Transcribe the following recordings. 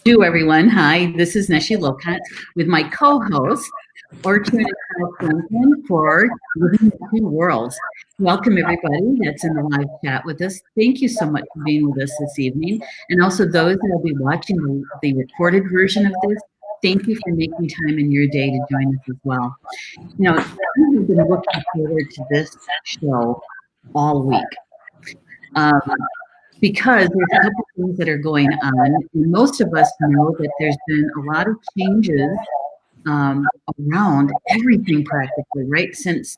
Everyone. Hi, this is Neshi with my co-host, Ortrun for Living in Two Worlds. Welcome, everybody that's in the live chat with us. Thank you so much for being with us this evening. And also those that will be watching the recorded version of this, thank you for making time in your day to join us as well. You know, we've been looking forward to this show all week. Because there's a couple things that are going on. And most of us know that there's been a lot of changes around everything practically, right? Since,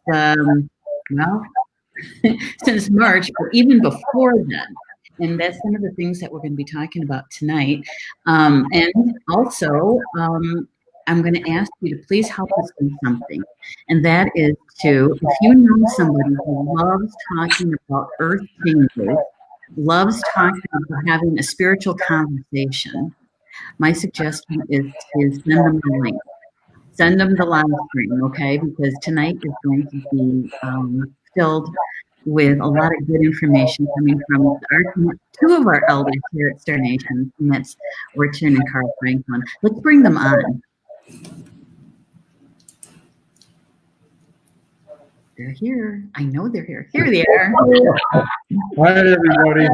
since March, or even before then. And that's some of the things that we're going to be talking about tonight. And also, I'm going to ask you to please help us with something. And that is if you know somebody who loves talking about earth changes, loves talking about having a spiritual conversation, my suggestion is to send them the link. Send them the live stream, okay? Because tonight is going to be filled with a lot of good information coming from two of our elders here at Star Nation, and that's Ortrun and Carl Franklin. Let's bring them on. They're here. I know they're here. Here they are. Hi, everybody.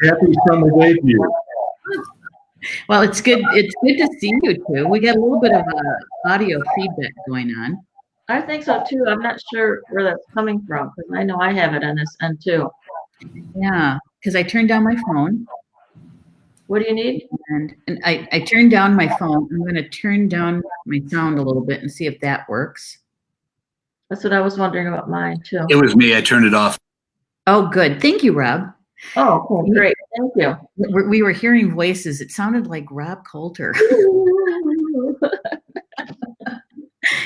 Happy summer day to you. Well, it's good. It's good to see you too. We got a little bit of audio feedback going on. I think so too. I'm not sure where that's coming from because I know I have it on this end too. Yeah, because I turned down my phone. What do you need? And I turned down my phone. I'm going to turn down my sound a little bit and see if that works. That's what I was wondering about mine too. It was me. I turned it off. Oh, good. Thank you, Rob. Oh, cool. Great. Thank you. We were hearing voices. It sounded like Rob Coulter.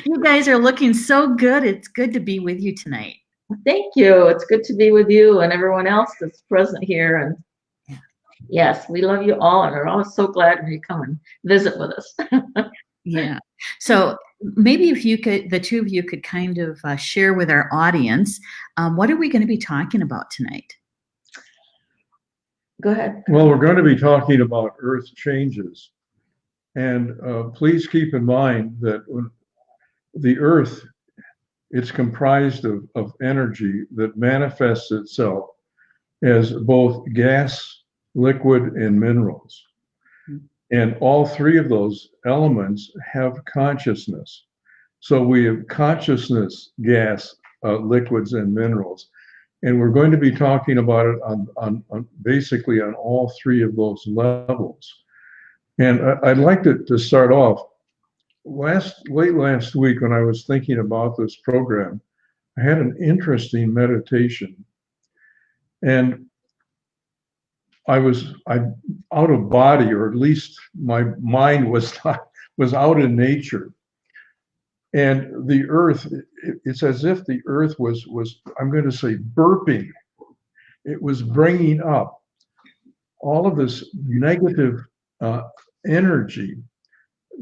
You guys are looking so good. It's good to be with you tonight. Thank you. It's good to be with you and everyone else that's present here. And yes, we love you all, and we're all so glad when you come and visit with us. Yeah. So maybe if you could, the two of you could kind of share with our audience, what are we going to be talking about tonight? Go ahead. Well, we're going to be talking about earth changes. And please keep in mind that when the earth, it's comprised of energy that manifests itself as both gas, liquid, and minerals. And all three of those elements have consciousness. So we have consciousness, gas, liquids, and minerals. And we're going to be talking about it on basically on all three of those levels. And I'd like to start off. Late last week, when I was thinking about this program, I had an interesting meditation. And I'm out of body, or at least my mind was out in nature. And the earth, it's as if the earth was I'm going to say burping. It was bringing up all of this negative energy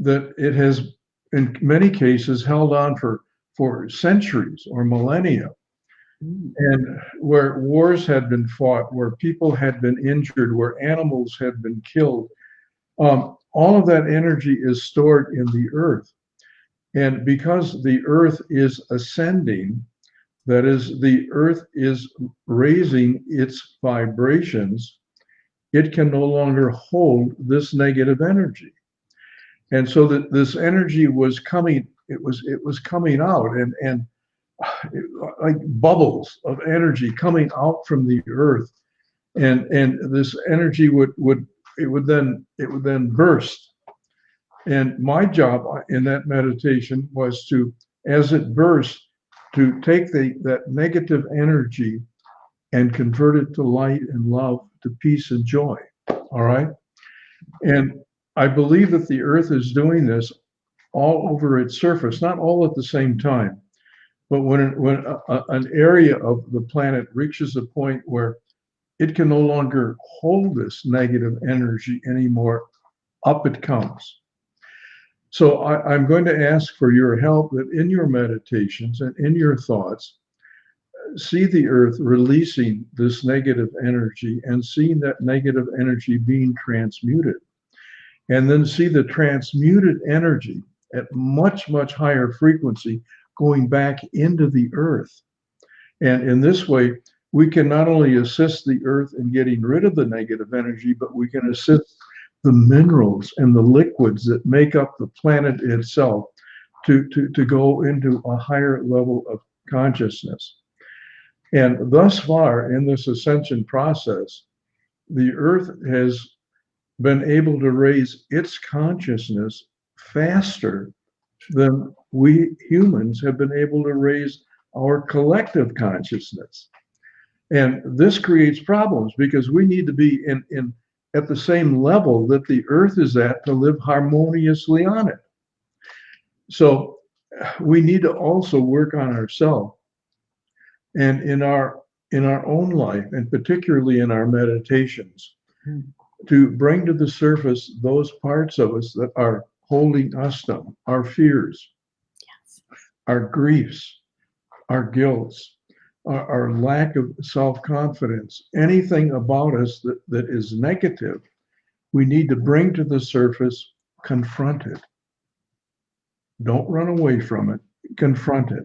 that it has, in many cases, held on for centuries or millennia. And where wars had been fought, where people had been injured, where animals had been killed, all of that energy is stored in the earth. And because the earth is ascending, that is, the earth is raising its vibrations, it can no longer hold this negative energy. And so that this energy was coming, it was coming out, and like bubbles of energy coming out from the earth, and this energy would then burst. And my job in that meditation was to, as it burst, to take that negative energy and convert it to light and love, to peace and joy. All right. And I believe that the earth is doing this all over its surface, not all at the same time. But when an area of the planet reaches a point where it can no longer hold this negative energy anymore, up it comes. So I'm going to ask for your help that in your meditations and in your thoughts, see the earth releasing this negative energy and seeing that negative energy being transmuted. And then see the transmuted energy at much, much higher frequency going back into the earth. And in this way, we can not only assist the earth in getting rid of the negative energy, but we can assist the minerals and the liquids that make up the planet itself to go into a higher level of consciousness. And thus far in this ascension process, the earth has been able to raise its consciousness faster than we humans have been able to raise our collective consciousness. And this creates problems because we need to be in at the same level that the earth is at to live harmoniously on it. So we need to also work on ourselves and in our own life, and particularly in our meditations, to bring to the surface those parts of us that are holding us down, our fears, our griefs, our guilts, our lack of self-confidence, anything about us that is negative, we need to bring to the surface, confront it. Don't run away from it, confront it.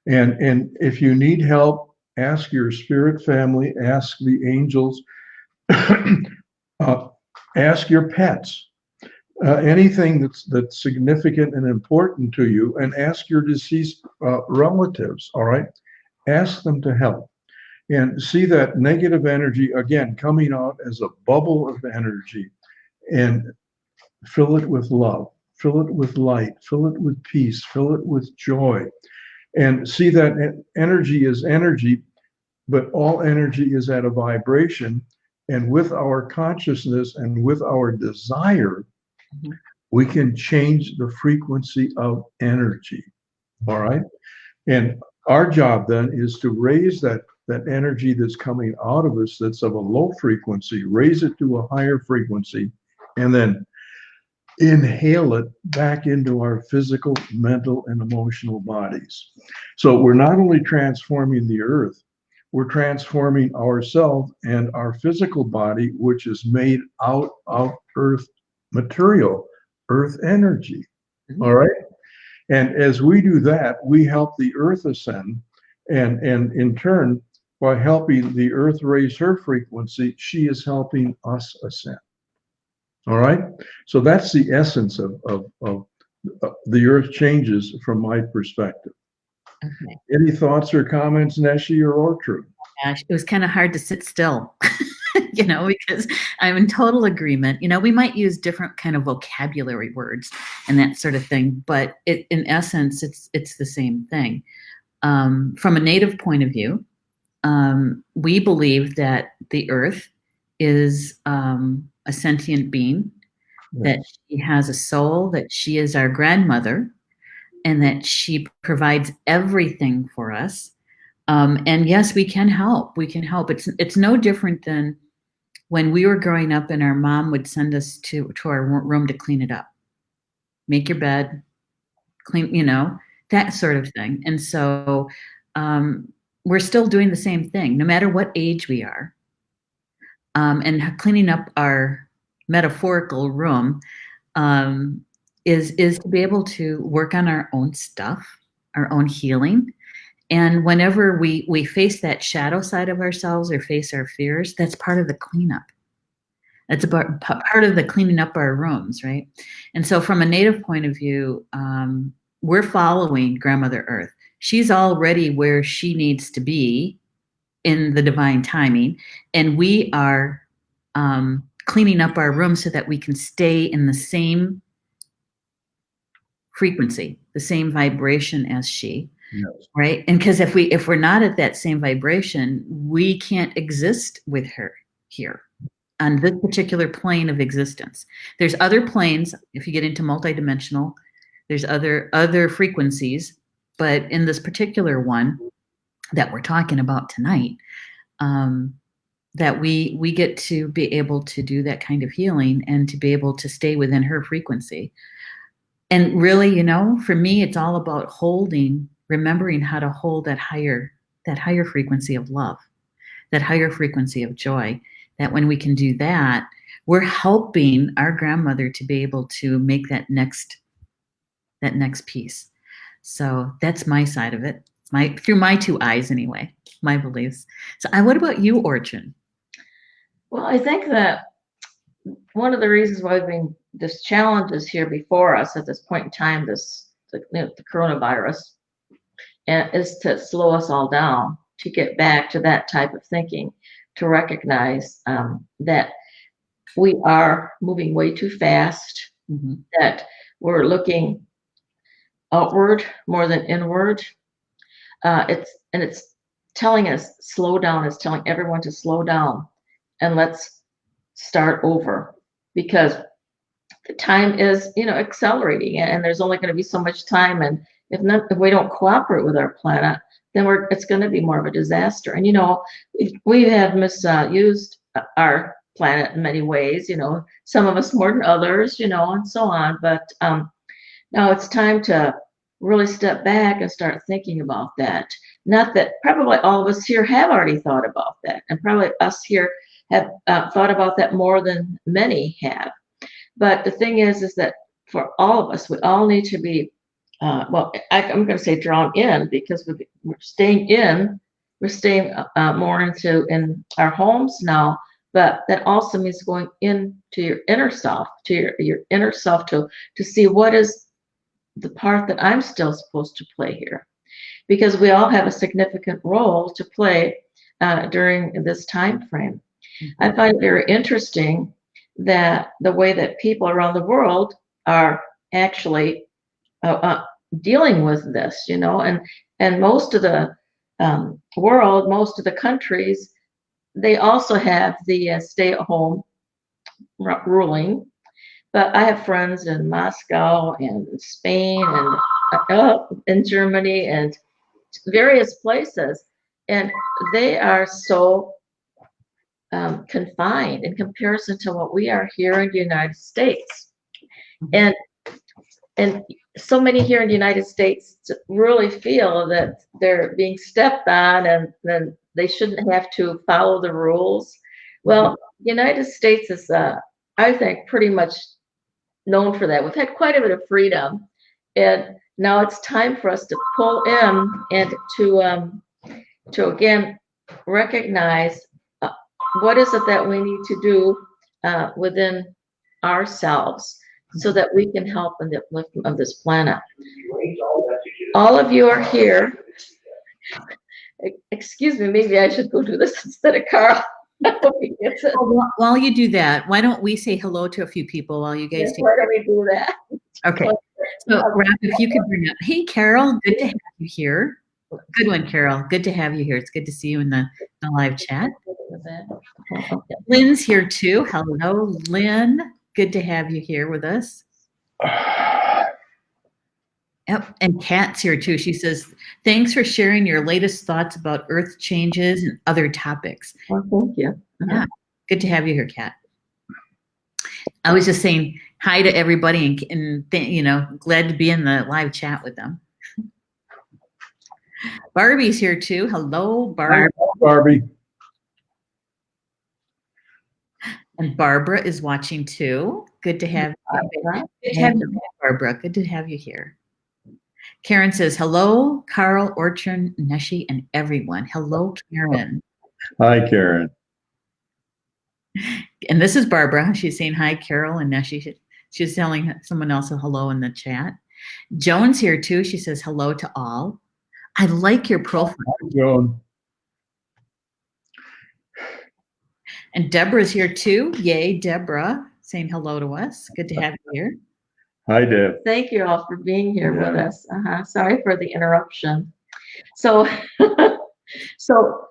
And if you need help, ask your spirit family, ask the angels, ask your pets, anything that's significant and important to you, and ask your deceased relatives, all right? Ask them to help. And see that negative energy, again, coming out as a bubble of energy, and fill it with love, fill it with light, fill it with peace, fill it with joy. And see that energy is energy, but all energy is at a vibration. And with our consciousness and with our desire, we can change the frequency of energy. All right. And our job then is to raise that energy that's coming out of us that's of a low frequency, raise it to a higher frequency, and then inhale it back into our physical, mental, and emotional bodies. So we're not only transforming the earth, we're transforming ourselves and our physical body, which is made out of earth material, earth energy. All right. And as we do that, we help the earth ascend. And in turn, by helping the earth raise her frequency, she is helping us ascend. All right. So that's the essence of the earth changes from my perspective. Okay. Any thoughts or comments, Neshi or Ortrun? Gosh, it was kind of hard to sit still, because I'm in total agreement. We might use different kind of vocabulary words and that sort of thing, but in essence, it's the same thing. From a native point of view, we believe that the earth is a sentient being, that she has a soul, that she is our grandmother, and that she provides everything for us. And yes, we can help. We can help. It's no different than when we were growing up and our mom would send us to our room to clean it up, make your bed, clean, that sort of thing. And so we're still doing the same thing, no matter what age we are. And cleaning up our metaphorical room is to be able to work on our own stuff, our own healing. And whenever we face that shadow side of ourselves or face our fears, that's part of the cleanup. That's about part of the cleaning up our rooms, right? And so from a native point of view, we're following Grandmother Earth. She's already where she needs to be in the divine timing. And we are cleaning up our room so that we can stay in the same frequency, the same vibration as she. Yes. Right. And because if we're not at that same vibration, we can't exist with her here on this particular plane of existence. There's other planes. If you get into multidimensional, there's other frequencies, but in this particular one that we're talking about tonight, that we get to be able to do that kind of healing and to be able to stay within her frequency. And really, for me, it's all about remembering how to hold that higher that higher frequency of love, that higher frequency of joy, that when we can do that, we're helping our grandmother to be able to make that next piece. So that's my side of it, through my two eyes anyway, my beliefs. So what about you, Ortrun? Well, I think that one of the reasons why this challenge is here before us at this point in time, the coronavirus, and is to slow us all down, to get back to that type of thinking, to recognize that we are moving way too fast, that we're looking outward more than inward. It's telling us slow down. It's telling everyone to slow down and let's start over, because the time is accelerating, and there's only going to be so much time, and if we don't cooperate with our planet, then it's going to be more of a disaster. And we have misused our planet in many ways, some of us more than others, and so on. But now it's time to really step back and start thinking about that. Not that probably all of us here have already thought about that, and probably us here have thought about that more than many have. But the thing is that for all of us, we all need to be, I'm going to say drawn in, because we're staying in, we're staying more in our homes now. But that also means going into your inner self, to your inner self, to see what is the part that I'm still supposed to play here, because we all have a significant role to play during this time frame. I find it very interesting that the way that people around the world are actually dealing with this, and most of the world, most of the countries, they also have the stay-at-home ruling. But I have friends in Moscow and Spain and in Germany and various places, and they are so confined in comparison to what we are here in the United States. And so many here in the United States really feel that they're being stepped on, and then they shouldn't have to follow the rules. Well, the United States is, I think, pretty much known for that. We've had quite a bit of freedom, and now it's time for us to pull in and to again recognize what is it that we need to do within ourselves, so that we can help in the upliftment of this planet. All of you are here. Excuse me, maybe I should go do this instead of Carl. While you do that, why don't we say hello to a few people while you guys why don't we do that? Okay. So, Rap, if you could bring up, hey, Carol, good to have you here. Good one, Carol. Good to have you here. It's good to see you in the live chat. Lynn's here too. Hello, Lynn. Good to have you here with us. Yep. And Kat's here too. She says, thanks for sharing your latest thoughts about Earth changes and other topics. Well, thank you. Yeah. Good to have you here, Kat. I was just saying hi to everybody and glad to be in the live chat with them. Barbie's here too. Hello, Barbie. Barbie. And Barbara is watching too. Good to have you. Good to have you, Barbara. Good to have you here. Karen says, hello, Carl, Ortrun, Neshi, and everyone. Hello, Karen. Hi, Karen. And this is Barbara. She's saying hi, Carol and Neshi. She's telling someone else a hello in the chat. Joan's here too. She says hello to all. I like your profile. Hi, Joan. And Deborah's here too. Yay, Deborah, saying hello to us. Good to have you here. Hi, Deb. Thank you all for being here with us. Sorry for the interruption. So, so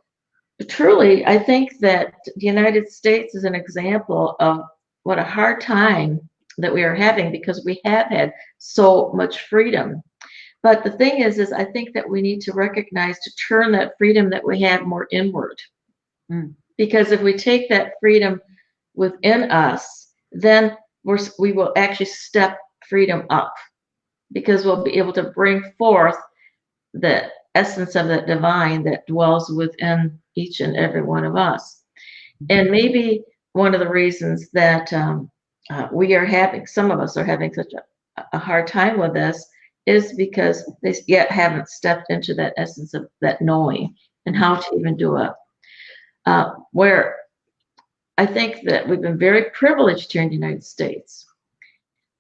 truly, I think that the United States is an example of what a hard time that we are having, because we have had so much freedom. But the thing is I think that we need to recognize, to turn that freedom that we have more inward. Because if we take that freedom within us, then we will actually step freedom up, because we'll be able to bring forth the essence of that divine that dwells within each and every one of us. And maybe one of the reasons that we are having, some of us are having such a hard time with this is because they yet haven't stepped into that essence of that knowing and how to even do it. Where I think that we've been very privileged here in the United States,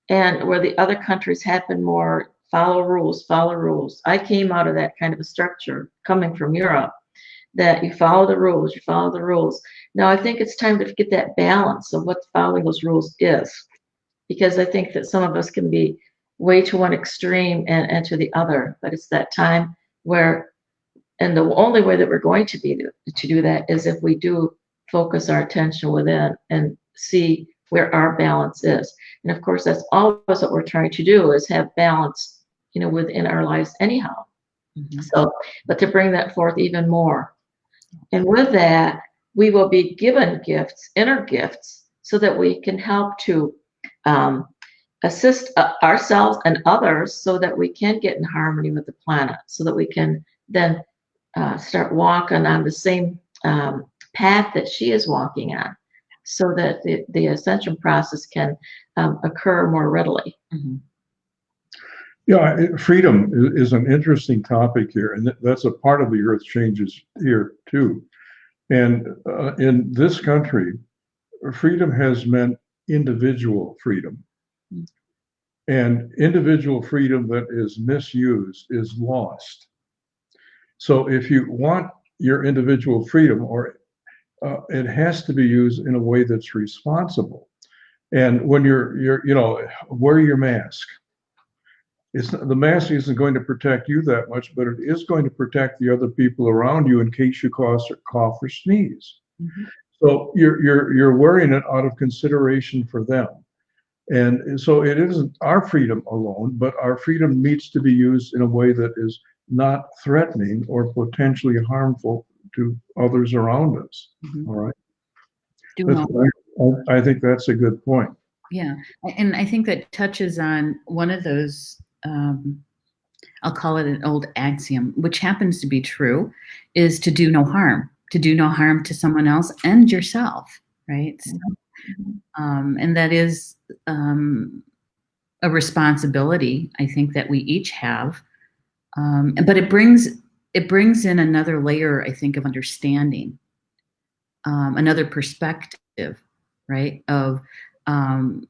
and where the other countries have been more follow rules, follow rules. I came out of that kind of a structure coming from Europe, that you follow the rules, you follow the rules. Now I think it's time to get that balance of what following those rules is, because I think that some of us can be way to one extreme and to the other, but it's that time where, and the only way that we're going to be to do that is if we do focus our attention within and see where our balance is. And of course, that's always what we're trying to do, is have balance, within our lives anyhow. Mhm. So, but to bring that forth even more. And with that, we will be given gifts, inner gifts, so that we can help to assist ourselves and others so that we can get in harmony with the planet, so that we can then start walking on the same path that she is walking on, so that the ascension process can occur more readily. Mm-hmm. Yeah, freedom is an interesting topic here, and that's a part of the earth changes here too. And in this country, freedom has meant individual freedom. Mm-hmm. And individual freedom that is misused is lost. So if you want your individual freedom, it has to be used in a way that's responsible. And when you're wear your mask. The mask isn't going to protect you that much, but it is going to protect the other people around you in case you cough or sneeze. Mm-hmm. So you're wearing it out of consideration for them. And so it isn't our freedom alone, but our freedom needs to be used in a way that is not threatening or potentially harmful to others around us. Mm-hmm. All right. Do I think that's a good point. Yeah. And I think that touches on one of those, I'll call it an old axiom, which happens to be true, is to do no harm to someone else and yourself, right? Mm-hmm. And that is a responsibility, I think, that we each have. But it brings in another layer, I think, of understanding, another perspective, right, of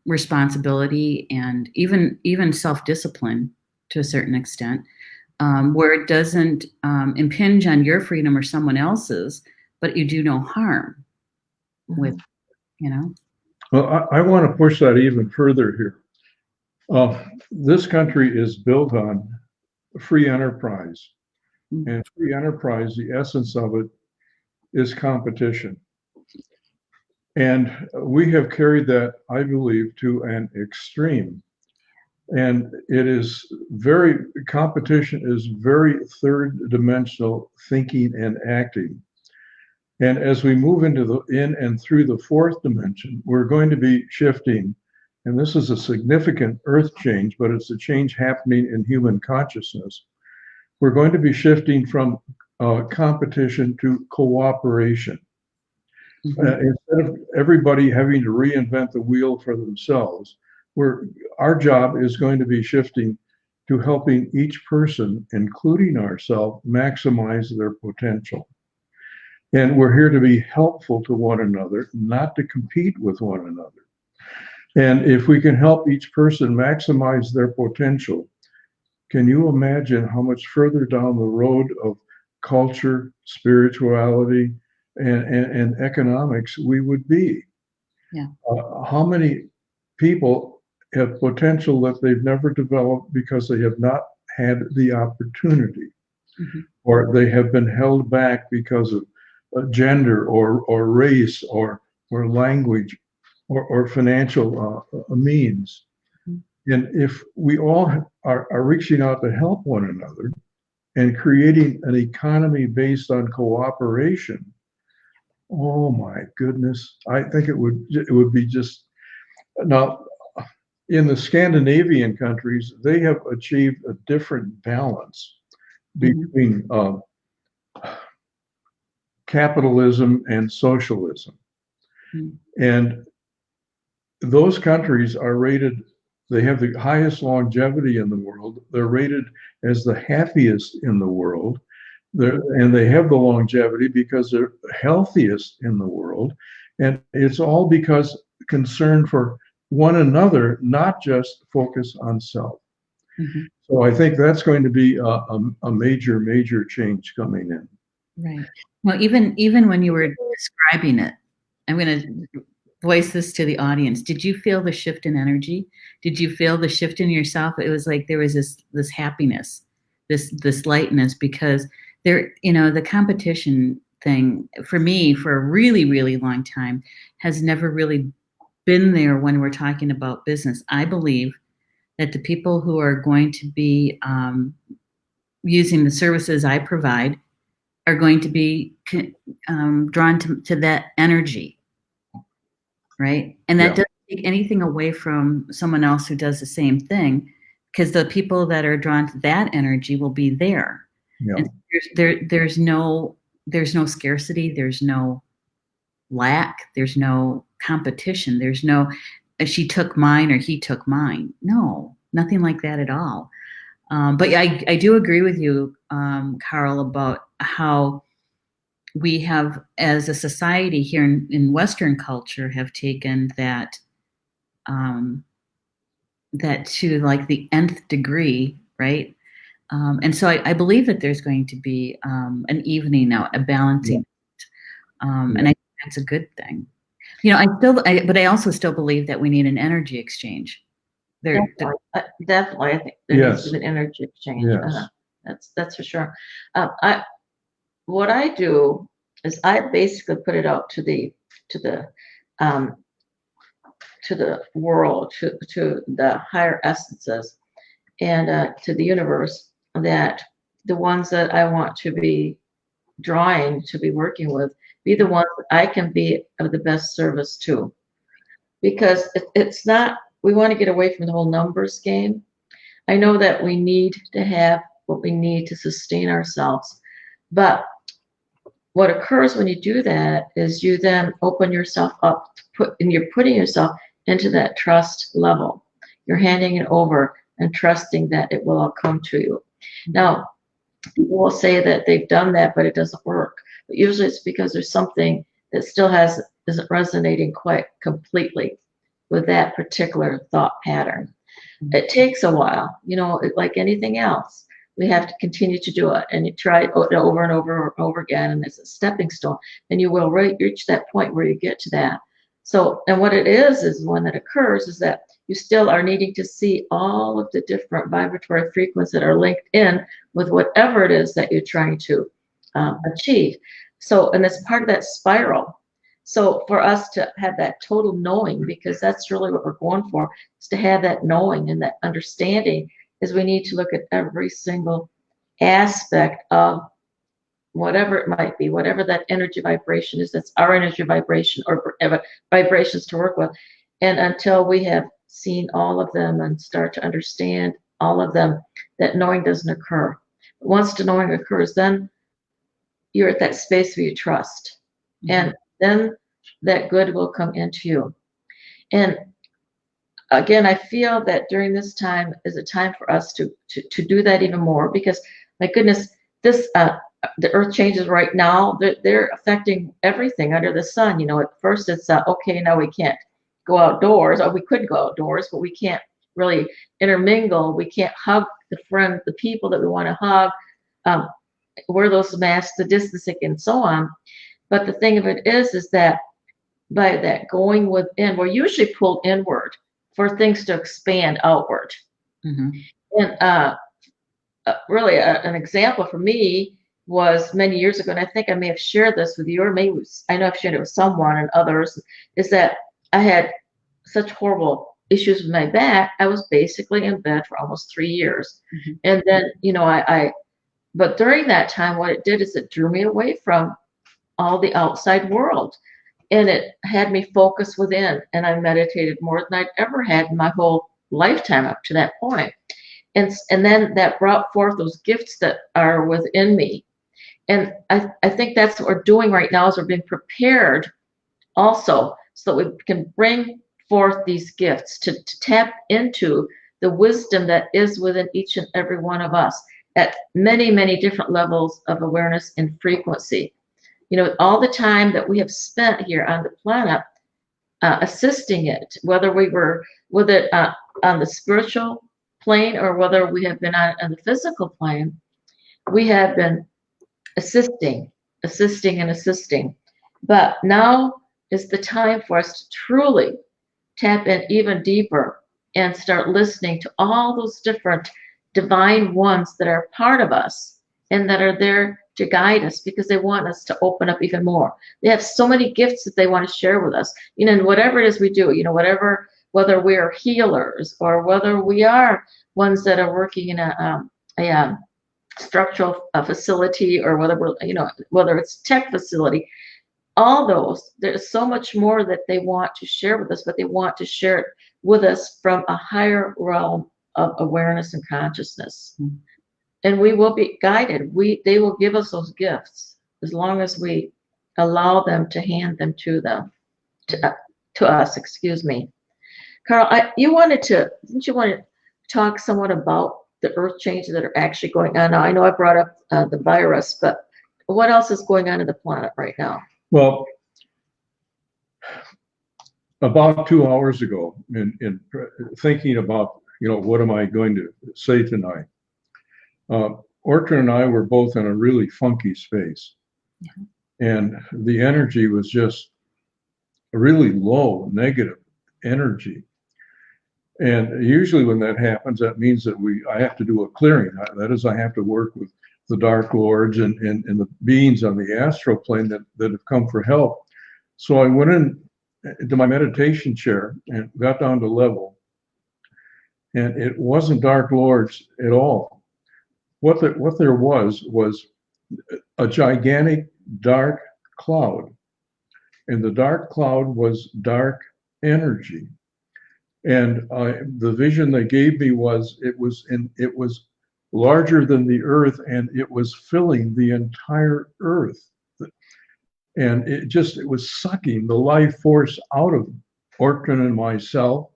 responsibility and even self-discipline to a certain extent, where it doesn't impinge on your freedom or someone else's, but you do no harm with, Well, I want to push that even further here. This country is built on free enterprise. Mm-hmm. And free enterprise, the essence of it is competition. And we have carried that, I believe, to an extreme. And competition is very third dimensional thinking and acting. And as we move in and through the fourth dimension, we're going to be shifting. And this is a significant earth change, but it's a change happening in human consciousness. We're going to be shifting from competition to cooperation. Mm-hmm. Instead of everybody having to reinvent the wheel for themselves, our job is going to be shifting to helping each person, including ourselves, maximize their potential. And we're here to be helpful to one another, not to compete with one another. And if we can help each person maximize their potential, can you imagine how much further down the road of culture, spirituality, and economics we would be? Yeah. How many people have potential that they've never developed because they have not had the opportunity, mm-hmm. or they have been held back because of gender or race or language or financial means? Mm-hmm. And if we all are reaching out to help one another and creating an economy based on cooperation, oh my goodness, I think it would be just. Now, in the Scandinavian countries, they have achieved a different balance. between capitalism and socialism. Mm. And those countries are rated, they have the highest longevity in the world. They're rated as the happiest in the world. And they have the longevity because they're healthiest in the world. And it's all because concern for one another, not just focus on self. Mhm. So I think that's going to be a major, major change coming in. Right. Well, even when you were describing it, I'm going to voice this to the audience. Did you feel the shift in energy? Did you feel the shift in yourself? It was like there was this happiness, this lightness, because there, the competition thing for me for a really, really long time has never really been there when we're talking about business. I believe that the people who are going to be using the services I provide are going to be drawn to that energy, right? And that Yeah. doesn't take anything away from someone else who does the same thing, because the people that are drawn to that energy will be there. Yeah. And there's no scarcity, there's no lack, there's no competition, there's no she took mine or he took mine. No, nothing like that at all. But I do agree with you, Carl, about how we have, as a society here in Western culture, have taken that to like the nth degree, right? And so I believe that there's going to be an evening out, a balancing, and I think that's a good thing. But I also still believe that we need an energy exchange. Definitely, I think there needs to be an energy exchange. Yes. That's for sure. What I do is I basically put it out to the world, to the higher essences, and to the universe, that the ones that I want to be drawing, to be working with, be the ones that I can be of the best service to. Because it's not, we want to get away from the whole numbers game. I know that we need to have what we need to sustain ourselves, but what occurs when you do that is you then open yourself up and you're putting yourself into that trust level. You're handing it over and trusting that it will all come to you. Now, people will say that they've done that, but it doesn't work. But usually it's because there's something that still isn't resonating quite completely with that particular thought pattern. It takes a while, like anything else. We have to continue to do it, and you try it over and over and over again, and it's a stepping stone, and you will reach that point where you get to that. So, and what it is when that occurs is that you still are needing to see all of the different vibratory frequencies that are linked in with whatever it is that you're trying to achieve. So, and it's part of that spiral. So for us to have that total knowing, because that's really what we're going for, is to have that knowing and that understanding, is we need to look at every single aspect of whatever it might be, whatever that energy vibration is, that's our energy vibration or vibrations to work with. And until we have seen all of them and start to understand all of them, that knowing doesn't occur. Once the knowing occurs, then you're at that space where you trust. Mm-hmm. And then that good will come into you. And again, I feel that during this time is a time for us to do that even more, because my goodness, the earth changes right now. They're affecting everything under the sun. At first it's okay, now we can't go outdoors, or we could go outdoors, but we can't really intermingle. We can't hug the people that we want to hug, wear those masks, the distancing, and so on. But the thing of it is that by that going within, we're usually pulled inward for things to expand outward. Mm-hmm. And really an example for me was many years ago, and I think I may have shared this with you, or maybe I know I've shared it with someone and others, is that I had such horrible issues with my back. I was basically in bed for almost 3 years. Mm-hmm. And then, but during that time, what it did is it drew me away from all the outside world. And it had me focus within, and I meditated more than I'd ever had in my whole lifetime up to that point. And then that brought forth those gifts that are within me. And I think that's what we're doing right now is we're being prepared also so that we can bring forth these gifts to tap into the wisdom that is within each and every one of us at many, many different levels of awareness and frequency. You know, all the time that we have spent here on the planet assisting it, whether we were with it on the spiritual plane or whether we have been on the physical plane, we have been assisting, assisting, and assisting. But now is the time for us to truly tap in even deeper and start listening to all those different divine ones that are part of us and that are there to guide us because they want us to open up even more. They have so many gifts that they want to share with us. You know, and whatever it is we do, you know, whether we are healers or whether we are ones that are working in a structural facility or whether we're, you know, whether it's tech facility, all those, there's so much more that they want to share with us, but they want to share it with us from a higher realm of awareness and consciousness. Mm-hmm. And we will be guided. They will give us those gifts as long as we allow them to hand them to us, excuse me. Carl, didn't you want to talk somewhat about the earth changes that are actually going on now? I know I brought up the virus, but what else is going on in the planet right now? Well, about 2 hours ago, in thinking about, you know, what am I going to say tonight? Ortrun and I were both in a really funky space. Mm-hmm. And the energy was just really low, negative energy. And usually when that happens, that means that I have to do a clearing. That is, I have to work with the Dark Lords and the beings on the astral plane that have come for help. So I went into my meditation chair and got down to level. And it wasn't Dark Lords at all. What there was a gigantic dark cloud. And the dark cloud was dark energy. And the vision they gave me was it was larger than the earth, and it was filling the entire earth. And it was sucking the life force out of Ortrun and myself.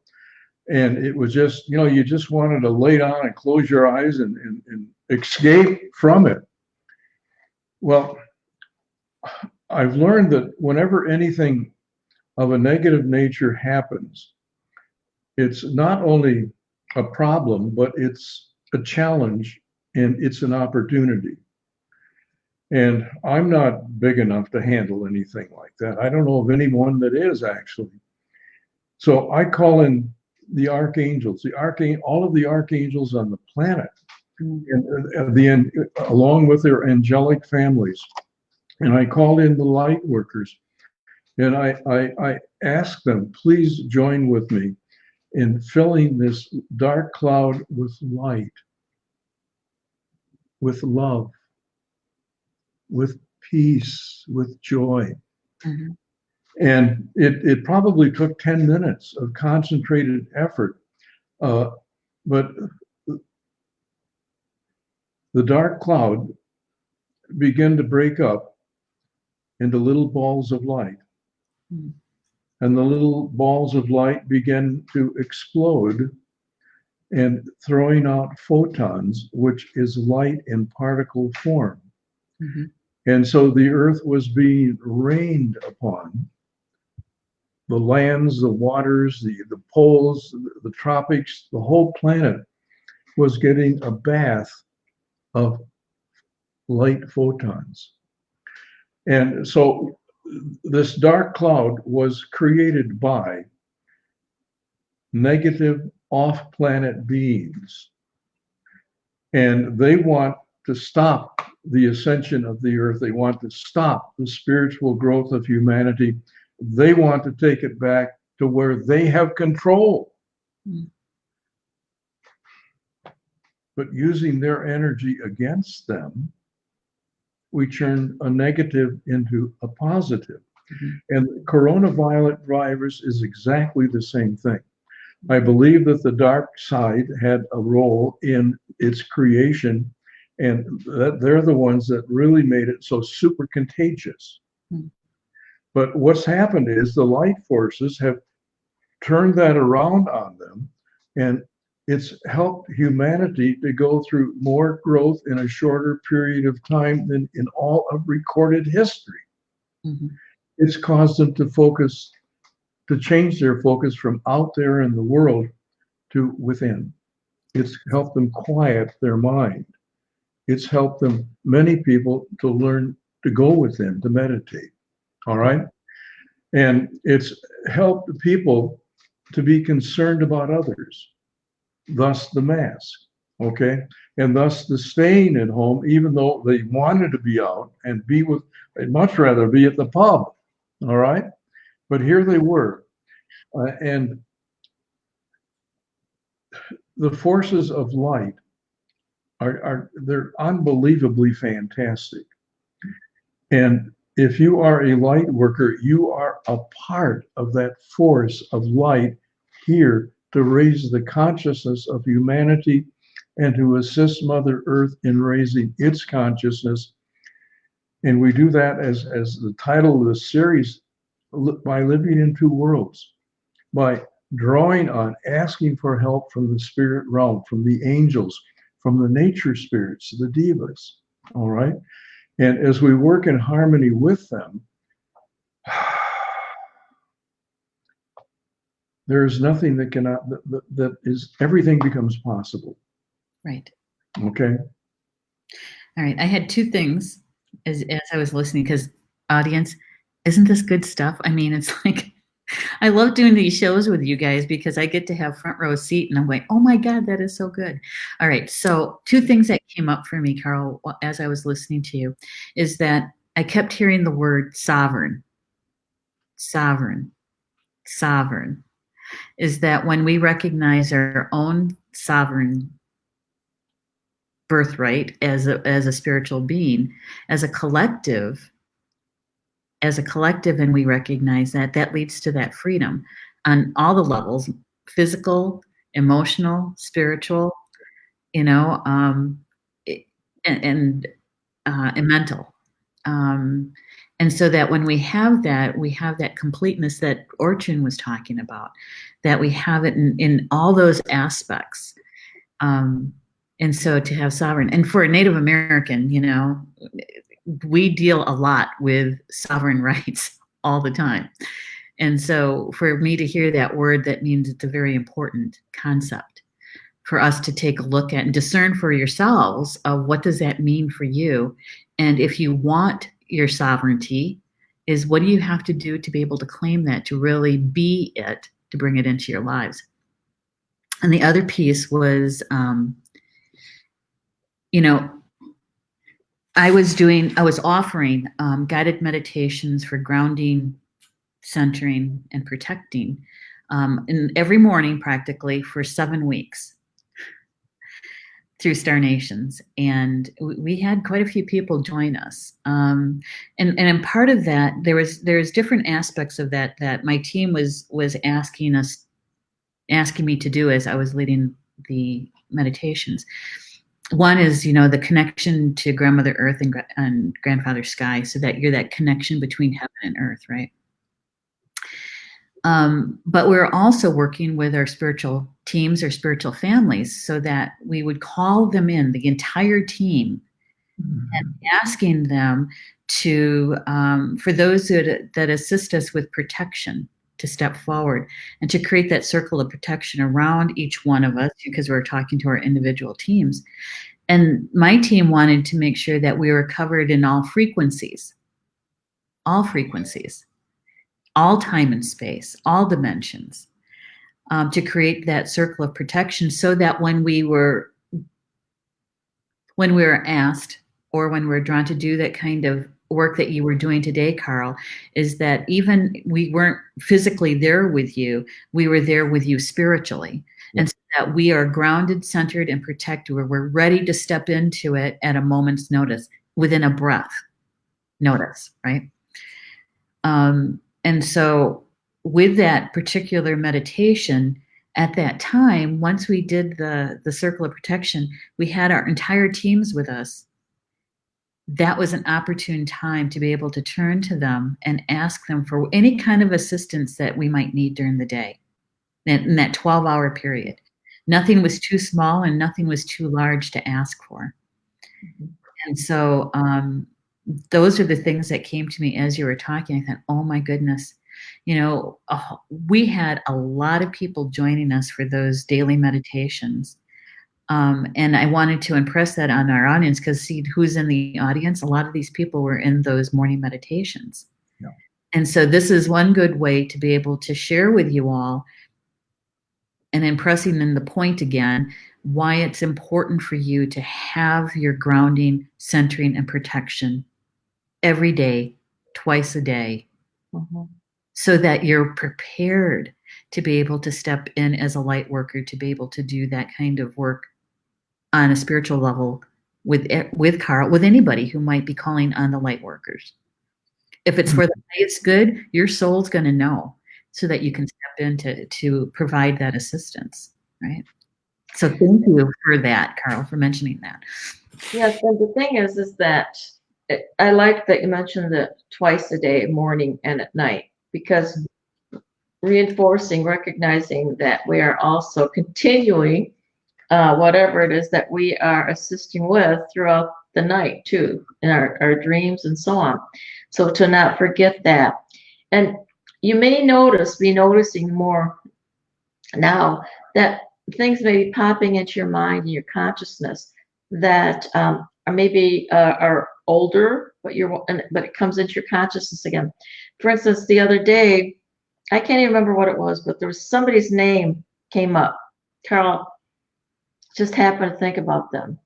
And it was just, you know, you just wanted to lay down and close your eyes and escape from it. Well, I've learned that whenever anything of a negative nature happens, it's not only a problem, but it's a challenge and it's an opportunity. And I'm not big enough to handle anything like that. I don't know of anyone that is actually. So I call in the archangels, all of the archangels on the planet, and along with their angelic families. And I call in the light workers. And I ask them, please join with me in filling this dark cloud with light, with love, with peace, with joy. Mm-hmm. And it probably took 10 minutes of concentrated effort, but the dark cloud began to break up into little balls of light. Mm-hmm. And the little balls of light began to explode and throwing out photons, which is light in particle form. Mm-hmm. And so the earth was being rained upon. The lands, the waters, the poles, the tropics, the whole planet was getting a bath of light photons. And so this dark cloud was created by negative off-planet beings. And they want to stop the ascension of the earth. They want to stop the spiritual growth of humanity. They want to take it back to where they have control. Mm. But using their energy against them, we turn a negative into a positive. Mm-hmm. And coronavirus is exactly the same thing. I believe that the dark side had a role in its creation, and that they're the ones that really made it so super contagious. Hmm. But what's happened is the light forces have turned that around on them, and it's helped humanity to go through more growth in a shorter period of time than in all of recorded history. Mm-hmm. It's caused them to change their focus from out there in the world to within. It's helped them quiet their mind. It's helped them, many people, to learn to go within, to meditate. All right. And it's helped people to be concerned about others, thus the mask. Okay. And thus the staying at home, even though they wanted to be out and be with, they'd much rather be at the pub. All right. But here they were. And the forces of light they're unbelievably fantastic. And if you are a light worker, you are a part of that force of light here to raise the consciousness of humanity and to assist Mother Earth in raising its consciousness. And we do that as the title of the series, by living in two worlds, by drawing on, asking for help from the spirit realm, from the angels, from the nature spirits, the devas. All right. And as we work in harmony with them, there is nothing that cannot, that is, everything becomes possible. Right. Okay. All right. I had two things as I was listening, because audience, isn't this good stuff? I mean, it's like, I love doing these shows with you guys because I get to have front row seat and I'm like, oh my God, that is so good. All right. So two things that came up for me, Carl, as I was listening to you, is that I kept hearing the word sovereign, sovereign, sovereign. Is that when we recognize our own sovereign birthright as a spiritual being, as a collective, and we recognize that, that leads to that freedom on all the levels: physical, emotional, spiritual, you know, and mental. Um, and so that when we have that completeness that Ortrun was talking about, that we have it in all those aspects. And so to have sovereign, and for a Native American, you know, we deal a lot with sovereign rights all the time. And so for me to hear that word, that means it's a very important concept for us to take a look at and discern for yourselves of what does that mean for you. And if you want your sovereignty, is what do you have to do to be able to claim that, to really be it, to bring it into your lives. And the other piece was, you know, I was offering guided meditations for grounding, centering, and protecting, and every morning practically for 7 weeks through Star Nations. And we had quite a few people join us. And part of that, there's different aspects of that my team was asking me to do as I was leading the meditations. One is, you know, the connection to Grandmother Earth and Grandfather Sky, so that you're that connection between heaven and earth, right? But we're also working with our spiritual teams or spiritual families, so that we would call them in, the entire team, and asking them to, for those that assist us with protection, to step forward and to create that circle of protection around each one of us, because we're talking to our individual teams. And my team wanted to make sure that we were covered in all frequencies, all time and space, all dimensions, to create that circle of protection, so that when we were asked, or when we're drawn to do that kind of work that you were doing today, Carl, is that even we weren't physically there with you, we were there with you spiritually. Yeah. And so that we are grounded, centered, and protected, where we're ready to step into it at a moment's notice, within a breath notice, right? And so with that particular meditation, at that time, once we did the circle of protection, we had our entire teams with us. That was an opportune time to be able to turn to them and ask them for any kind of assistance that we might need during the day in that 12-hour period. Nothing was too small and nothing was too large to ask for. And so those are the things that came to me as you were talking. I thought, oh my goodness, we had a lot of people joining us for those daily meditations. And I wanted to impress that on our audience, because see who's in the audience. A lot of these people were in those morning meditations. Yeah. And so this is one good way to be able to share with you all, and impressing in the point again, why it's important for you to have your grounding, centering, and protection every day, twice a day, so that you're prepared to be able to step in as a light worker, to be able to do that kind of work on a spiritual level with Carl, with anybody who might be calling on the light workers. If it's for the highest good, your soul's going to know, so that you can step in to provide that assistance, right? So thank you for that, Carl, for mentioning that. Yes, and the thing is that I like that you mentioned that twice a day, morning and at night, because reinforcing, recognizing that we are also continuing whatever it is that we are assisting with throughout the night too, in our dreams and so on. So to not forget that. And you may be noticing more now that things may be popping into your mind and your consciousness that are maybe are older, but it comes into your consciousness again. For instance, the other day, I can't even remember what it was, but there was somebody's name came up. Carl just happened to think about them,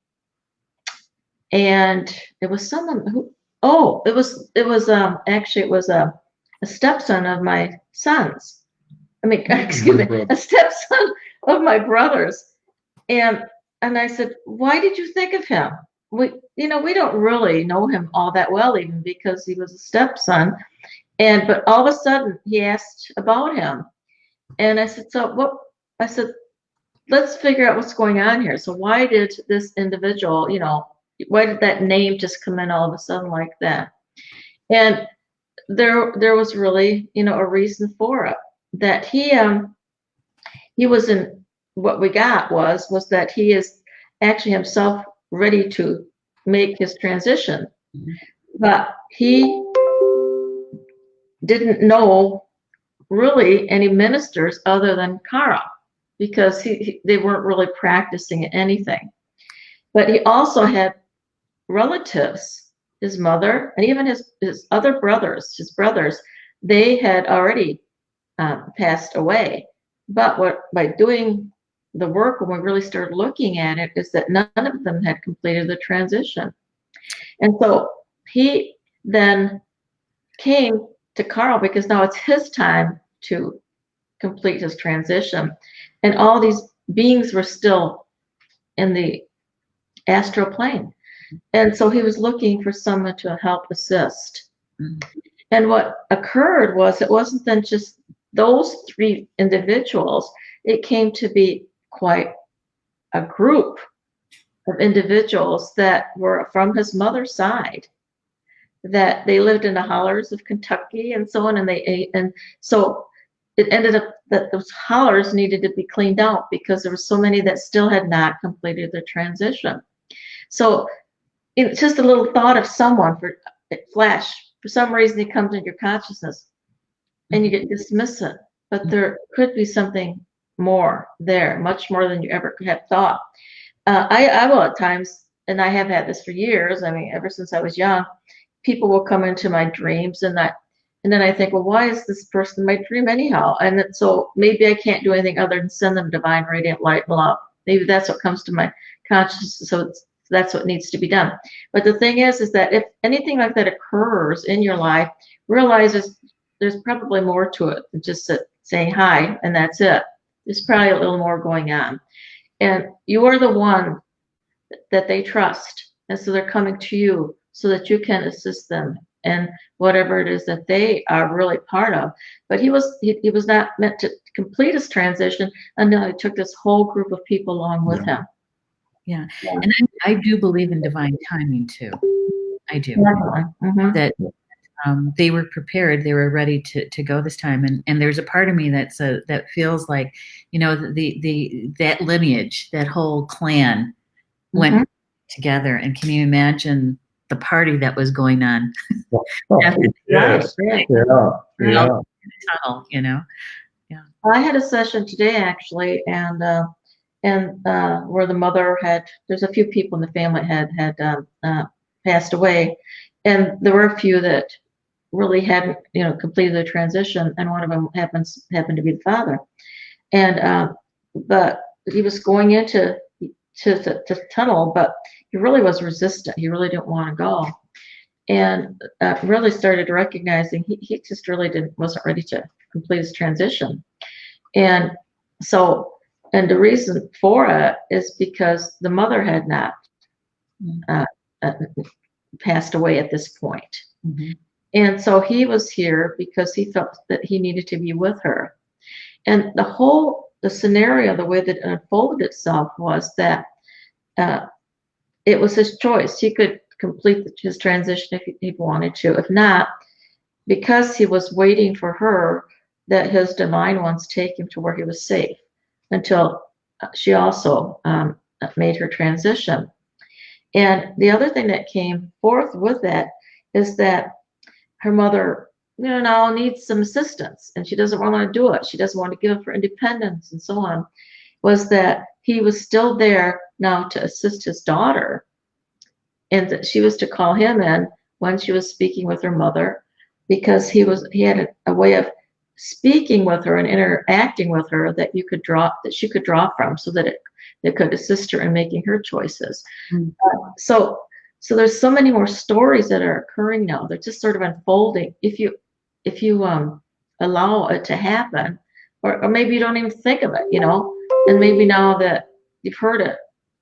and it was someone who. Oh, it was actually it was a stepson of my son's. I mean, excuse me, a stepson of my brother's. And I said, why did you think of him? We don't really know him all that well, even because he was a stepson. But all of a sudden he asked about him. And I said, so what? I said, let's figure out what's going on here. So why did this individual, why did that name just come in all of a sudden like that? And there was really, a reason for it. That he was in, what we got was that he is actually himself ready to make his transition, but he didn't know really any ministers other than Kara, because they weren't really practicing anything. But he also had relatives, his mother, and even his other brothers, they had already passed away. But by doing the work, when we really started looking at it, is that none of them had completed the transition. And so he then came to Carl, because now it's his time to complete his transition. And all these beings were still in the astral plane. And so he was looking for someone to help assist. And what occurred was, it wasn't then just those three individuals, it came to be quite a group of individuals that were from his mother's side, that they lived in the hollers of Kentucky and so on, and so it ended up that those hollers needed to be cleaned out, because there were so many that still had not completed their transition. So it's just a little thought of someone, for some reason it comes into your consciousness and you get dismiss it, but there could be something more there, much more than you ever could have thought. I will at times, and I have had this for years, I mean, ever since I was young, people will come into my dreams, and then I think, well, why is this person in my dream anyhow? And so maybe I can't do anything other than send them divine radiant light love. Maybe that's what comes to my consciousness, so that's what needs to be done. But the thing is that if anything like that occurs in your life, realize there's probably more to it than just saying hi and that's it. There's probably a little more going on. And you are the one that they trust. And so they're coming to you so that you can assist them and whatever it is that they are really part of. But he was not meant to complete his transition until he took this whole group of people along with him. Yeah. And I do believe in divine timing too. I do. Mm-hmm. That they were prepared, they were ready to go this time. And there's a part of me that feels like, you know, that lineage, that whole clan went together. And can you imagine the party that was going on? Yes. Yeah. Tunnel, you know? Yeah. I had a session today actually, and where the mother there's a few people in the family had passed away, and there were a few that really hadn't, you know, completed the transition, and one of them happened to be the father, and but he was going into to tunnel, but he really was resistant. He really didn't want to go, and really started recognizing he just really wasn't ready to complete his transition. And so, and the reason for it is because the mother had not passed away at this point. Mm-hmm. And so he was here because he felt that he needed to be with her. And the scenario, the way that it unfolded itself was that it was his choice. He could complete his transition if he wanted to. If not, because he was waiting for her, that his divine ones take him to where he was safe until she also made her transition. And the other thing that came forth with that is that her mother, you know, now needs some assistance, and she doesn't want to do it. She doesn't want to give up her independence and so on. Was that he was still there now to assist his daughter, and that she was to call him in when she was speaking with her mother, because he had a way of speaking with her and interacting with her that she could draw from, so that it could assist her in making her choices. Mm-hmm. So there's so many more stories that are occurring now. They're just sort of unfolding if you allow it to happen, or maybe you don't even think of it, you know. And maybe now that you've heard it,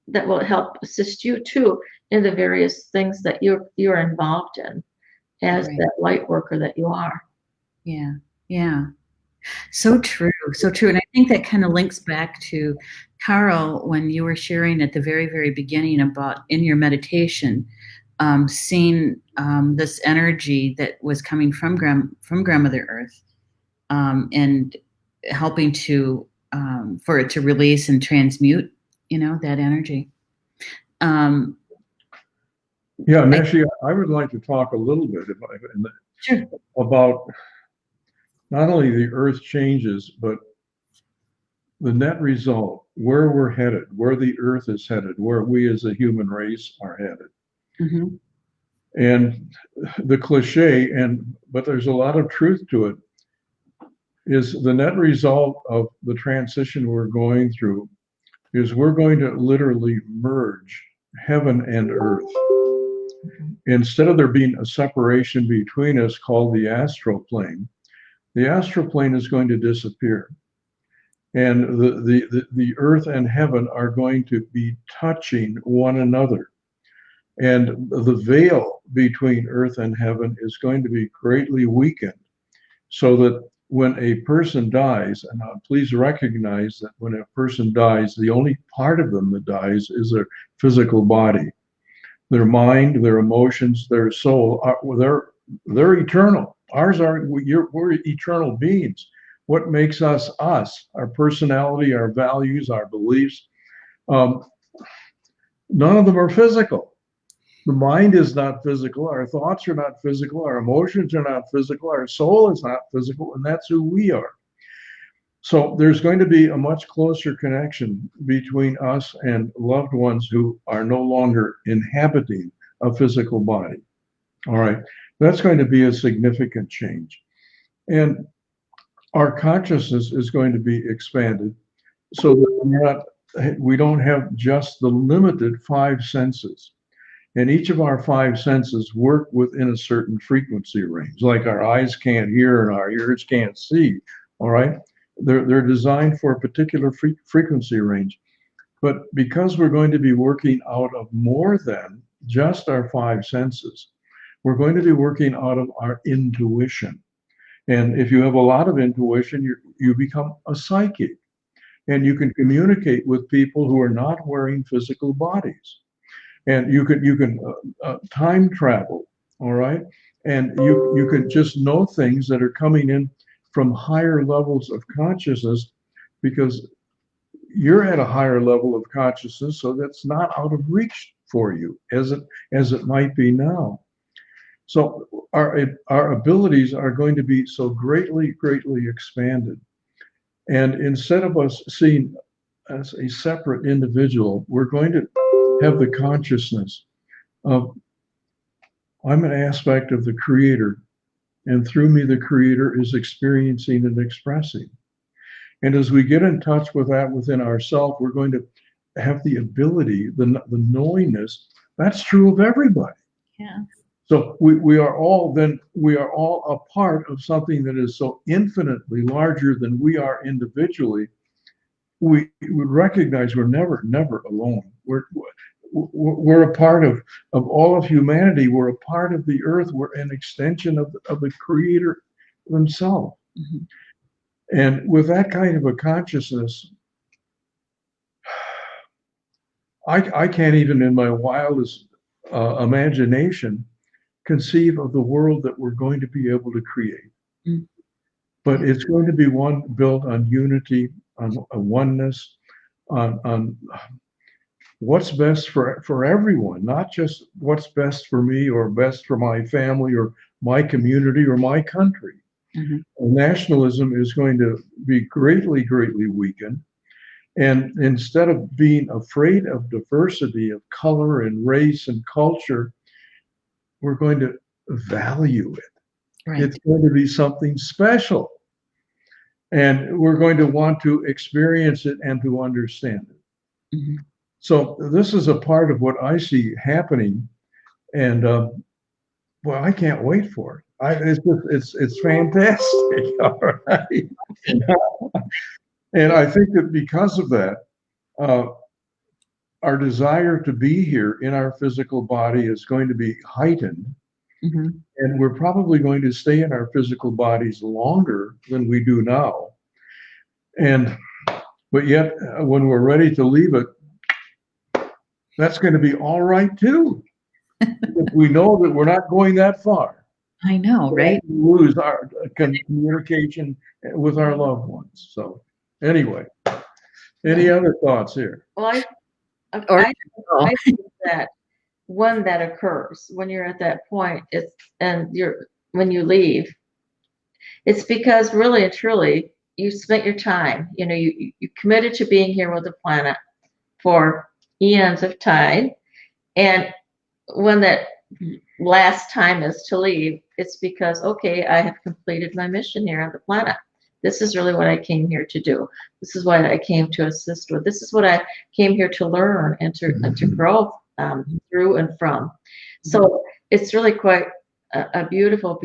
that will help assist you too in the various things that you're involved in as that light worker that you are. Yeah. So true. And I think that kind of links back to Carl, when you were sharing at the very, very beginning about in your meditation, seeing this energy that was coming from Grandmother Earth, and helping to for it to release and transmute, you know, that energy. Neshi, I would like to talk a little bit about not only the earth changes, but the net result, where we're headed, where the earth is headed, where we as a human race are headed. Mm-hmm. And the cliche, but there's a lot of truth to it, is the net result of the transition we're going through is we're going to literally merge heaven and earth. Mm-hmm. Instead of there being a separation between us called the astral plane is going to disappear. And the earth and heaven are going to be touching one another. And the veil between earth and heaven is going to be greatly weakened, so that when a person dies, and please recognize that when a person dies, the only part of them that dies is their physical body. Their mind, their emotions, their soul, they're eternal. We're eternal beings. What makes us us, our personality, our values, our beliefs, none of them are physical. The mind is not physical. Our thoughts are not physical. Our emotions are not physical. Our soul is not physical, and that's who we are. So there's going to be a much closer connection between us and loved ones who are no longer inhabiting a physical body. All right. That's going to be a significant change. And our consciousness is going to be expanded so that we don't have just the limited five senses. And each of our five senses work within a certain frequency range, like our eyes can't hear and our ears can't see. All right. They're designed for a particular frequency range. But because we're going to be working out of more than just our five senses, We're going to be working out of our intuition. And if you have a lot of intuition, you become a psychic, and you can communicate with people who are not wearing physical bodies. And you can time travel, all right? And you can just know things that are coming in from higher levels of consciousness, because you're at a higher level of consciousness, so that's not out of reach for you as it might be now. So our abilities are going to be so greatly expanded. And instead of us seeing as a separate individual, we're going to have the consciousness of, I'm an aspect of the Creator, and through me the Creator is experiencing and expressing. And as we get in touch with that within ourselves, we're going to have the ability, the knowingness, that's true of everybody. Yeah. So we are all a part of something that is so infinitely larger than we are individually. We recognize we're never alone. We're a part of all of humanity. We're a part of the earth. We're an extension of the Creator himself. Mm-hmm. And with that kind of a consciousness, I can't even in my wildest imagination conceive of the world that we're going to be able to create. Mm-hmm. But it's going to be one built on unity, on a oneness, on what's best for everyone, not just what's best for me or best for my family or my community or my country. Mm-hmm. Nationalism is going to be greatly weakened. And instead of being afraid of diversity of color and race and culture, we're going to value it. Right. It's going to be something special. And we're going to want to experience it and to understand it. Mm-hmm. So this is a part of what I see happening. And well, I can't wait for it. It's fantastic. All right. And I think that because of that, our desire to be here in our physical body is going to be heightened. Mm-hmm. And we're probably going to stay in our physical bodies longer than we do now. But yet, when we're ready to leave it, that's going to be all right too. If we know that we're not going that far. I know, right? We lose our communication with our loved ones. So anyway, any other thoughts here? Well, I think that when that occurs, when you're at that point, when you leave, it's because really and truly you spent your time. You know, you committed to being here with the planet for eons of time, and when that last time is to leave, it's because, okay, I have completed my mission here on the planet. This is really what I came here to do. This is what I came to assist with. This is what I came here to learn and to grow through and from. So it's really quite a beautiful,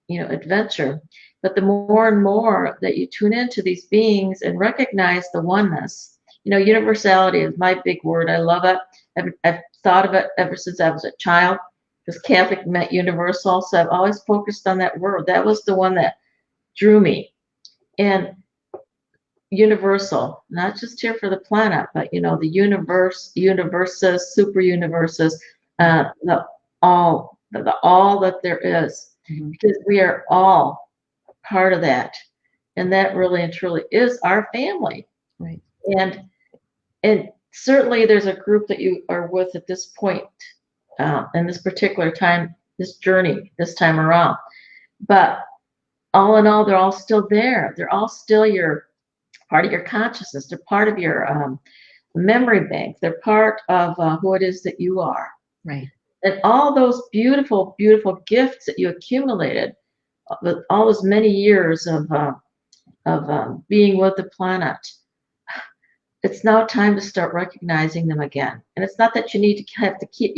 adventure. But the more and more that you tune into these beings and recognize the oneness, universality is my big word. I love it. I've thought of it ever since I was a child, because Catholic meant universal. So I've always focused on that word. That was the one that drew me. And universal, not just here for the planet, but the universe, universes, super universes, the all that there is, mm-hmm. because we are all part of that, and that really and truly is our family. Right. And certainly there's a group that you are with at this point, in this particular time, this journey, this time around, but all in all, they're all still there. They're all still part of your consciousness. They're part of your memory bank. They're part of who it is that you are. Right. And all those beautiful, beautiful gifts that you accumulated with all those many years of being with the planet, it's now time to start recognizing them again. And it's not that you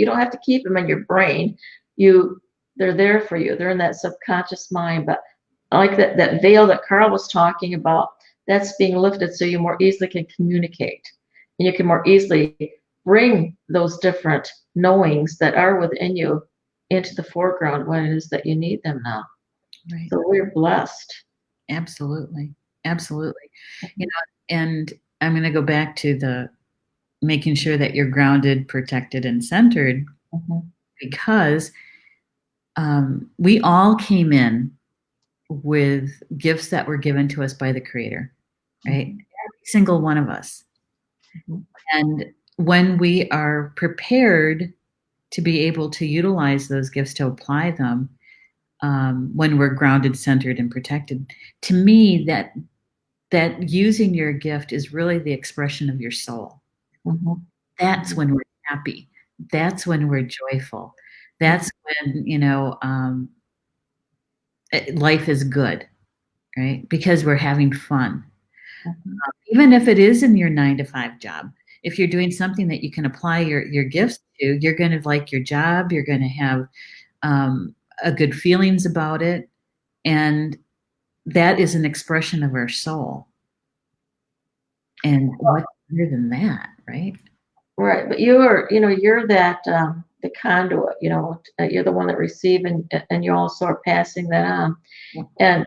don't have to keep them in your brain. They're there for you. They're in that subconscious mind, but I like that veil that Carl was talking about, that's being lifted so you more easily can communicate. And you can more easily bring those different knowings that are within you into the foreground when it is that you need them now. Right. So we're blessed. Absolutely. Absolutely. You know, and I'm going to go back to the making sure that you're grounded, protected, and centered, because we all came in with gifts that were given to us by the Creator, right? Every single one of us. And when we are prepared to be able to utilize those gifts to apply them, when we're grounded, centered, and protected, to me, that using your gift is really the expression of your soul. That's when we're happy. That's when we're joyful. That's when, life is good, right? Because we're having fun. Even if it is in your 9 to 5 job, if you're doing something that you can apply your gifts to, you're going to like your job. You're going to have a good feelings about it. And that is an expression of our soul. And what's better than that, right? Right, but you're that the conduit. You're the one that receive, and you also are passing that on. And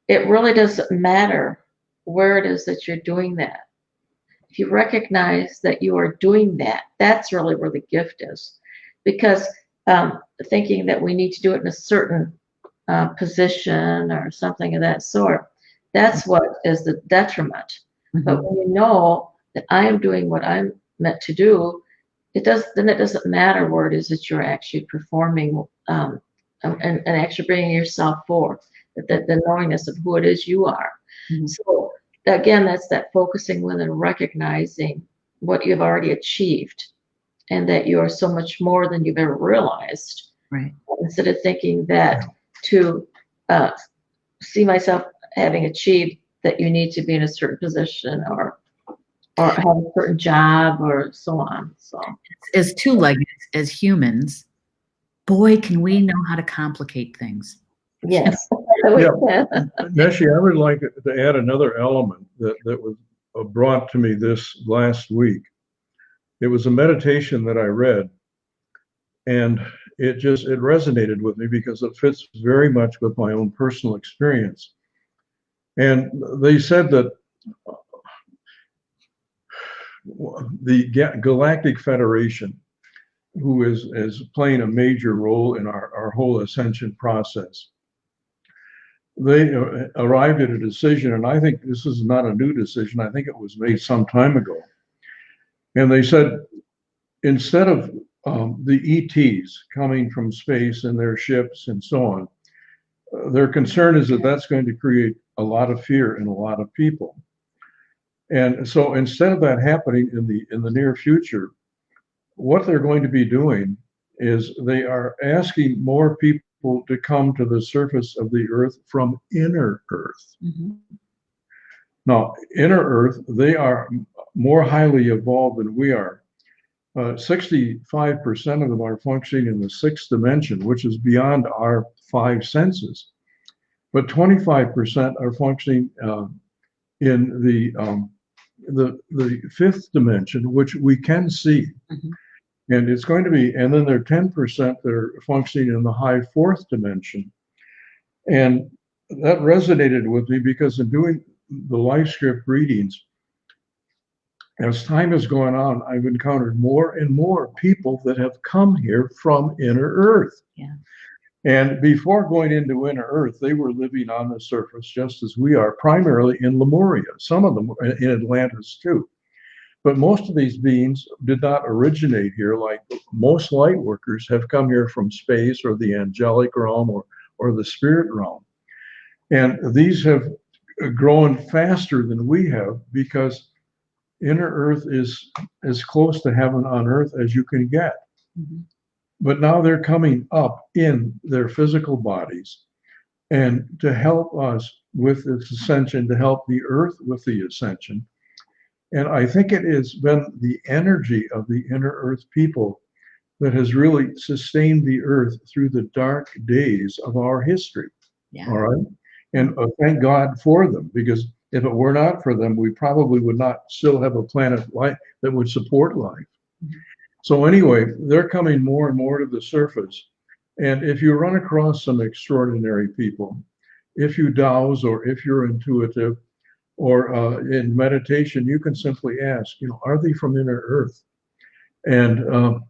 it really doesn't matter where it is that you're doing that. If you recognize that you are doing that, that's really where the gift is. Because thinking that we need to do it in a certain position or something of that sort, that's what is the detriment. But when you know that I am doing what I'm meant to do, it doesn't matter where it is that you're actually performing and actually bringing yourself forth, the knowingness of who it is you are. So again, that's that focusing within, recognizing what you've already achieved and that you are so much more than you've ever realized. Right. Instead of thinking that to see myself having achieved that you need to be in a certain position or have a certain job or so on. So as two-legged, as humans, boy, can we know how to complicate things. yes. Neshi, I would like to add another element that was brought to me this last week. It was a meditation that I read, and it resonated with me because it fits very much with my own personal experience. And they said that the Galactic Federation, who is playing a major role in our whole ascension process, they arrived at a decision, and I think this is not a new decision. I think it was made some time ago. And they said, instead of the ETs coming from space in their ships and so on, their concern is that that's going to create a lot of fear in a lot of people. And so instead of that happening in the near future, what they're going to be doing is they are asking more people to come to the surface of the earth from inner earth. Now, inner earth, they are more highly evolved than we are. 65% of them are functioning in the 6th dimension, which is beyond our 5 senses. But 25% are functioning in the 5th dimension, which we can see. And it's going to be, and then there are 10% that are functioning in the high 4th dimension. And that resonated with me because in doing the life script readings, as time has gone on, I've encountered more and more people that have come here from inner earth. And before going into inner earth, they were living on the surface just as we are, primarily in Lemuria, some of them in Atlantis too. But most of these beings did not originate here. Like most light workers have come here from space or the angelic realm or the spirit realm. And these have grown faster than we have because inner earth is as close to heaven on earth as you can get. But now they're coming up in their physical bodies and to help us with this ascension, to help the earth with the ascension. And I think it has been the energy of the inner earth people that has really sustained the earth through the dark days of our history. All right. And thank God for them, because if it were not for them, we probably would not still have a planet life that would support life. So anyway, they're coming more and more to the surface. And if you run across some extraordinary people, if you douse or if you're intuitive or in meditation, you can simply ask, are they from inner earth? And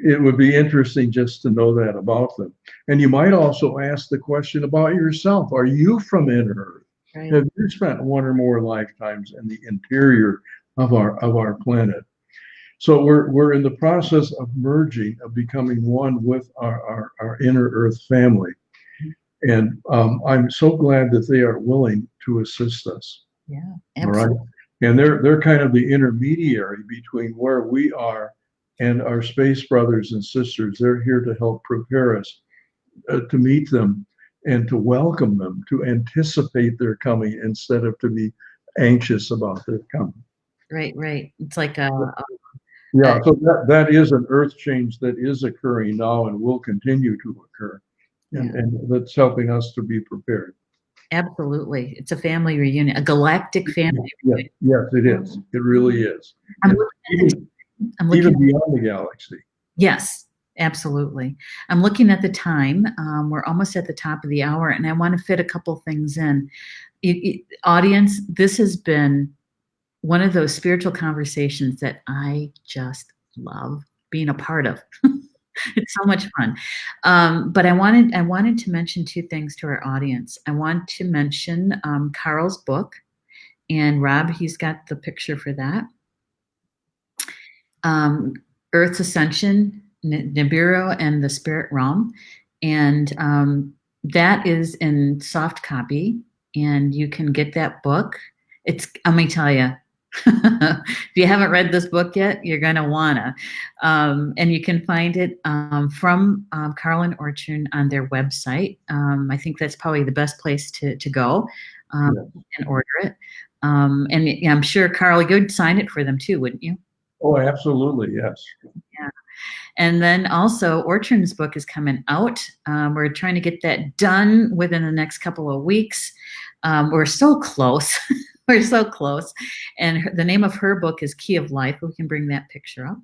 it would be interesting just to know that about them. And you might also ask the question about yourself. Are you from inner earth? Right. Have you spent one or more lifetimes in the interior of our planet? So we're in the process of merging, of becoming one with our inner earth family. And I'm so glad that they are willing to assist us. Yeah, All right. absolutely. And they're kind of the intermediary between where we are and our space brothers and sisters. They're here to help prepare us to meet them and to welcome them, to anticipate their coming instead of to be anxious about their coming. Right, right. It's like Yeah, so that is an earth change that is occurring now and will continue to occur. And that's helping us to be prepared. absolutely. It's a family reunion, a galactic family reunion. Yes, it is. It really is. I'm And looking at even beyond the galaxy. Yes, absolutely. I'm looking at the time. We're almost at the top of the hour, and I want to fit a couple things in. Audience, this has been one of those spiritual conversations that I just love being a part of. It's so much fun. But I wanted to mention two things to our audience. I want to mention Carl's book, and Rob, he's got the picture for that. Earth's Ascension, Nibiru, and the Spirit Realm. And that is in soft copy, and you can get that book. Let me tell you, if you haven't read this book yet, you're going to wanna. And you can find it from Carl and Ortrun on their website. I think that's probably the best place to go and order it. And I'm sure, Carl, you'd sign it for them too, wouldn't you? Oh, absolutely, yes. Yeah. And then also Ortrun's book is coming out. We're trying to get that done within the next couple of weeks. We're so close. We're so close. And the name of her book is Key of Life. We can bring that picture up.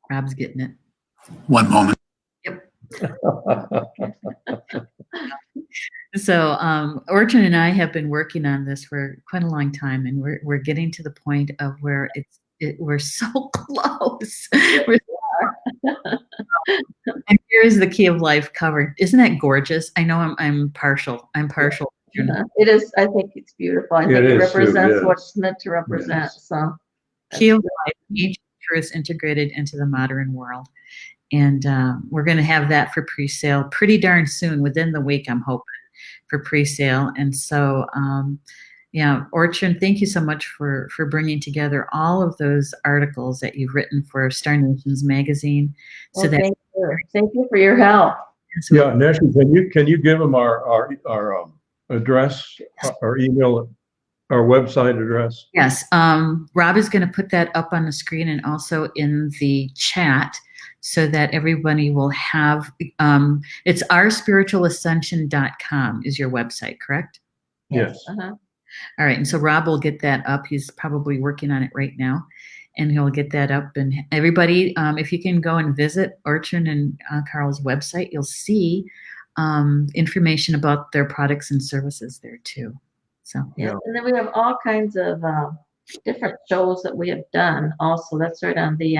Rob's getting it. One moment. Yep. So Ortrun and I have been working on this for quite a long time, and we're getting to the point of where we're so close. And here's the Key of Life cover. Isn't that gorgeous? I know I'm partial. It is. I think it's beautiful. I think it represents what it's meant to represent. Yes. So, Key of Life, ancient truths integrated into the modern world. And we're going to have that for pre-sale pretty darn soon, within the week, I'm hoping, for pre-sale. And so, Ortrun, thank you so much for bringing together all of those articles that you've written for Star Nations magazine. So thank you for your help. Yeah, Neshi, can you give them our address, our email, our website address? Yes, Rob is going to put that up on the screen and also in the chat, so that everybody will have, it's ourspiritualascension.com is your website, correct? Yes. Uh-huh. All right, and so Rob will get that up. He's probably working on it right now, and he'll get that up. And everybody, if you can go and visit Ortrun and Carl's website, you'll see information about their products and services there too. So yeah, and then we have all kinds of different shows that we have done. Also, that's right on the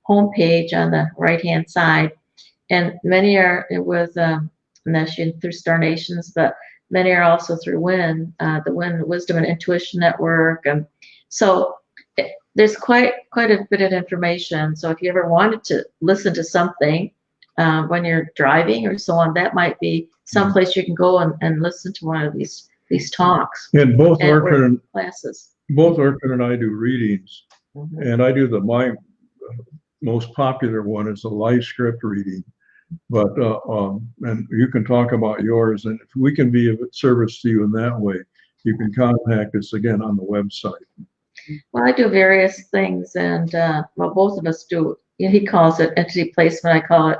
homepage on the right-hand side, and many are with Neshi through Star Nations, but many are also through the WIN Wisdom and Intuition Network, and so there's quite a bit of information. So if you ever wanted to listen to something when you're driving or so on, that might be someplace you can go and listen to one of these talks. And both Ortrun classes. Both Ortrun and I do readings, and I do my most popular one is a live script reading. But and you can talk about yours, and if we can be of service to you in that way, you can contact us again on the website. Well, I do various things, and both of us do. He calls it entity placement. I call it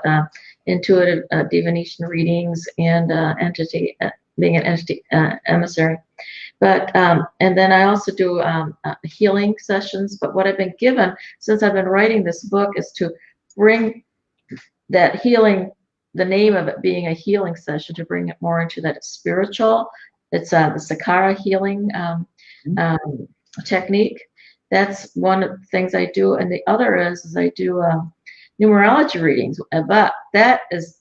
intuitive divination readings and entity being an entity emissary. But and then I also do healing sessions. But what I've been given since I've been writing this book is to bring that healing, the name of it being a healing session, to bring it more into that spiritual. It's the Sakara healing technique. That's one of the things I do, and the other is I do numerology readings. But that is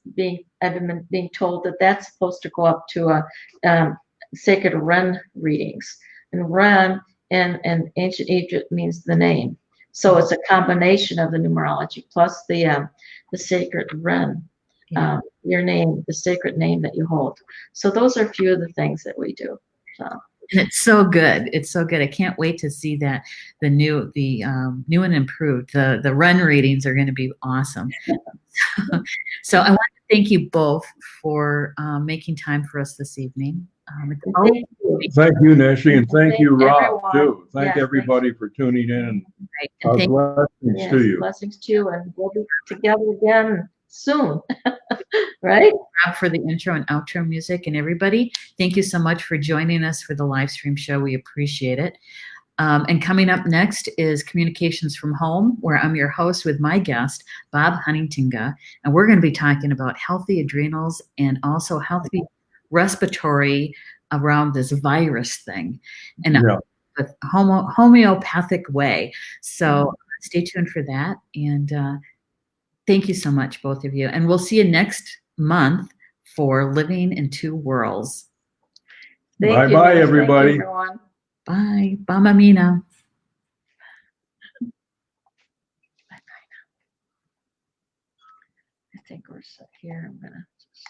I've been being told that that's supposed to go up to sacred Ren readings, and Ren in ancient Egypt means the name. So it's a combination of the numerology plus the sacred Ren, your name, the sacred name that you hold. So those are a few of the things that we do. So. And it's so good. It's so good. I can't wait to see that the new and improved. The run readings are going to be awesome. So I want to thank you both for making time for us this evening. Thank you, Neshi, and thank you, Rob, everyone. too. Thank Yes, everybody for tuning in. Right. And Blessings to you. Blessings to you, and we'll be together again soon. Right? Rob for the intro and outro music, and everybody, thank you so much for joining us for the live stream show. We appreciate it. And coming up next is Communications from Home, where I'm your host with my guest, Bob Huntingtonga, and we're going to be talking about healthy adrenals and also healthy respiratory around this virus thing in a homeopathic way. So stay tuned for that. And thank you so much, both of you. And we'll see you next month for Living in Two Worlds. Bye-bye, everybody. Thank you, everyone. Bye. Bye, Mina. I think we're set here. I'm gonna just